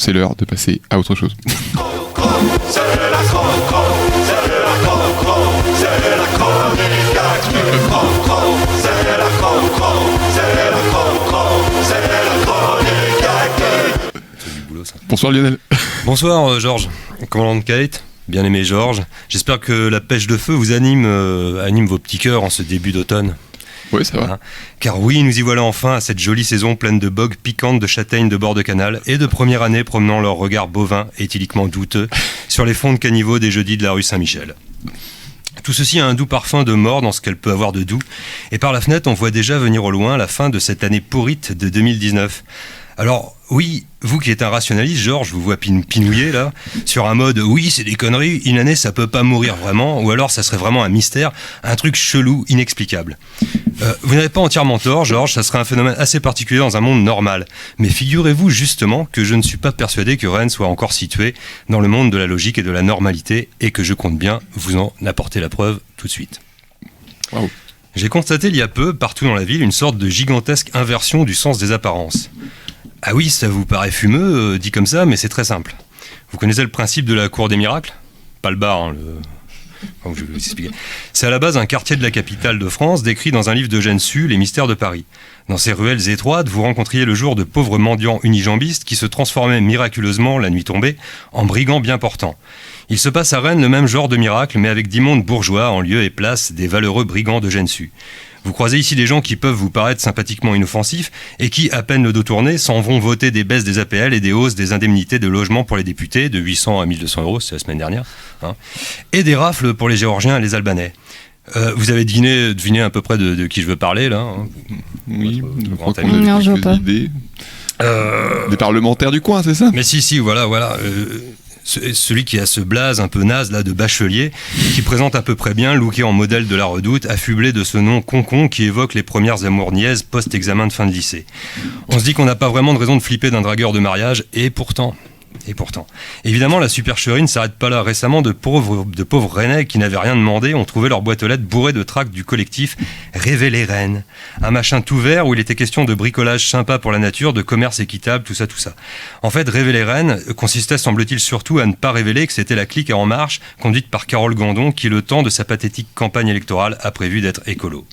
c'est l'heure de passer à autre chose. Bonsoir Lionel. Bonsoir Georges, commandant Kate, bien aimé Georges. J'espère que la pêche de feu vous anime vos petits cœurs en ce début d'automne. Oui, ça va. Car oui, nous y voilà enfin à cette jolie saison pleine de bogues piquantes de châtaignes de bord de canal et de première année promenant leur regard bovin et éthyliquement douteux sur les fonds de caniveau des jeudis de la rue Saint-Michel. Tout ceci a un doux parfum de mort dans ce qu'elle peut avoir de doux. Et par la fenêtre, on voit déjà venir au loin la fin de cette année pourrite de 2019. Alors, oui, vous qui êtes un rationaliste, Georges, je vous vois pinouiller là, sur un mode, oui, c'est des conneries, une année ça peut pas mourir vraiment, ou alors ça serait vraiment un mystère, un truc chelou, inexplicable. Vous n'avez pas entièrement tort, Georges, ça serait un phénomène assez particulier dans un monde normal. Mais figurez-vous justement que je ne suis pas persuadé que Rennes soit encore situé dans le monde de la logique et de la normalité, et que je compte bien vous en apporter la preuve tout de suite. Wow. J'ai constaté il y a peu, partout dans la ville, une sorte de gigantesque inversion du sens des apparences. Ah oui, ça vous paraît fumeux, dit comme ça, mais c'est très simple. Vous connaissez le principe de la cour des miracles ? Pas le bar, hein, Comment je vais vous expliquer. C'est à la base un quartier de la capitale de France, décrit dans un livre d'Eugène Sue, Les mystères de Paris. Dans ces ruelles étroites, vous rencontriez le jour de pauvres mendiants unijambistes qui se transformaient miraculeusement, la nuit tombée, en brigands bien portants. Il se passe à Rennes le même genre de miracle, mais avec d'immondes bourgeois en lieu et place des valeureux brigands d'Eugène Sue. Vous croisez ici des gens qui peuvent vous paraître sympathiquement inoffensifs et qui, à peine le dos tourné, s'en vont voter des baisses des APL et des hausses des indemnités de logement pour les députés, de 800 à 1200 euros, c'est la semaine dernière, et des rafles pour les Géorgiens et les Albanais. Vous avez deviné à peu près de qui je veux parler, là. Oui, votre grand ami. Non, je vois pas. Des parlementaires du coin, c'est ça ? Mais si, voilà. Celui qui a ce blaze un peu naze là de bachelier, qui présente à peu près bien, looké en modèle de la Redoute, affublé de ce nom concon qui évoque les premières amours niaises post-examen de fin de lycée. On se dit qu'on n'a pas vraiment de raison de flipper d'un dragueur de mariage, et pourtant... Évidemment, la supercherie ne s'arrête pas là. Récemment, de pauvres Rennais qui n'avaient rien demandé ont trouvé leur boîte aux lettres bourrée de tracts du collectif Révéler Rennes. Un machin tout vert où il était question de bricolage sympa pour la nature, de commerce équitable, tout ça. En fait, Révéler Rennes consistait, semble-t-il, surtout à ne pas révéler que c'était la clique En Marche, conduite par Carole Gandon, qui, le temps de sa pathétique campagne électorale, a prévu d'être écolo.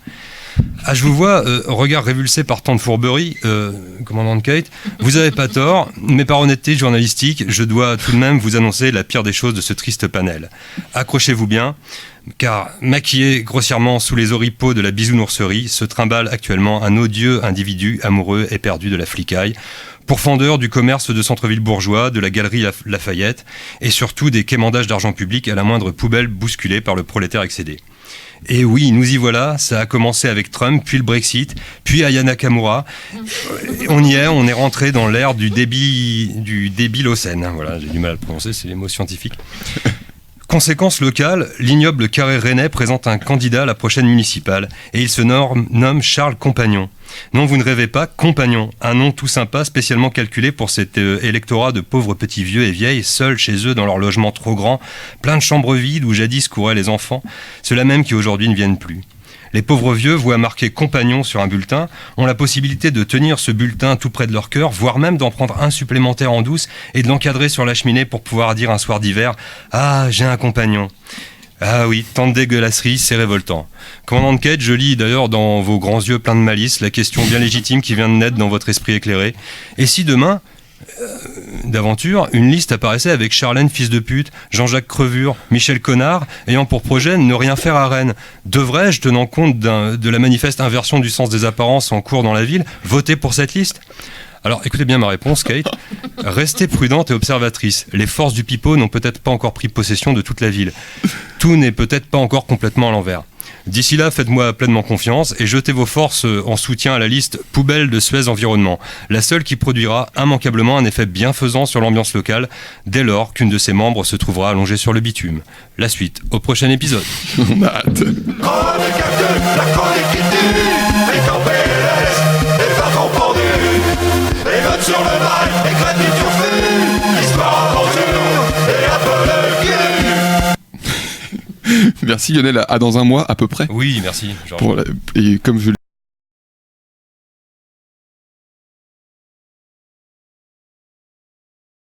Ah, je vous vois, regard révulsé par tant de fourberie, commandant Kate. Vous avez pas tort, mais par honnêteté journalistique, je dois tout de même vous annoncer la pire des choses de ce triste panel. Accrochez-vous bien, car maquillé grossièrement sous les oripeaux de la bisounourserie, se trimballe actuellement un odieux individu amoureux et perdu de la flicaille, pourfendeur du commerce de centre-ville bourgeois, de la galerie Lafayette, et surtout des quémandages d'argent public à la moindre poubelle bousculée par le prolétaire excédé. Et oui, nous y voilà, ça a commencé avec Trump, puis le Brexit, puis Aya Nakamura. On y est, on est rentré dans l'ère du débilocène. Voilà, j'ai du mal à le prononcer, c'est les mots scientifiques. Conséquence locale, l'ignoble carré rennais présente un candidat à la prochaine municipale, et il se nomme Charles Compagnon. Non, vous ne rêvez pas, Compagnon, un nom tout sympa, spécialement calculé pour cet électorat de pauvres petits vieux et vieilles, seuls chez eux dans leur logement trop grand, plein de chambres vides où jadis couraient les enfants, ceux-là même qui aujourd'hui ne viennent plus. Les pauvres vieux voient marqué Compagnon sur un bulletin, ont la possibilité de tenir ce bulletin tout près de leur cœur, voire même d'en prendre un supplémentaire en douce et de l'encadrer sur la cheminée pour pouvoir dire un soir d'hiver « Ah, j'ai un compagnon ». Ah oui, tant de dégueulasserie, c'est révoltant. Commandant Kate, je lis d'ailleurs dans vos grands yeux pleins de malice la question bien légitime qui vient de naître dans votre esprit éclairé. Et si demain, d'aventure, une liste apparaissait avec Charlène fils de pute, Jean-Jacques Crevure, Michel Connard, ayant pour projet de ne rien faire à Rennes, devrais-je, tenant compte de la manifeste inversion du sens des apparences en cours dans la ville, voter pour cette liste ? Alors écoutez bien ma réponse, Kate. Restez prudente et observatrice. Les forces du pipeau n'ont peut-être pas encore pris possession de toute la ville. Tout n'est peut-être pas encore complètement à l'envers. D'ici là, faites-moi pleinement confiance et jetez vos forces en soutien à la liste poubelle de Suez Environnement, la seule qui produira immanquablement un effet bienfaisant sur l'ambiance locale dès lors qu'une de ses membres se trouvera allongée sur le bitume. La suite au prochain épisode. On a hâte. Sur le bail, et gratuit turfu, histoire aventure, et un peu le cul. Merci Lionel, à dans un mois à peu près. Oui, merci. Et comme je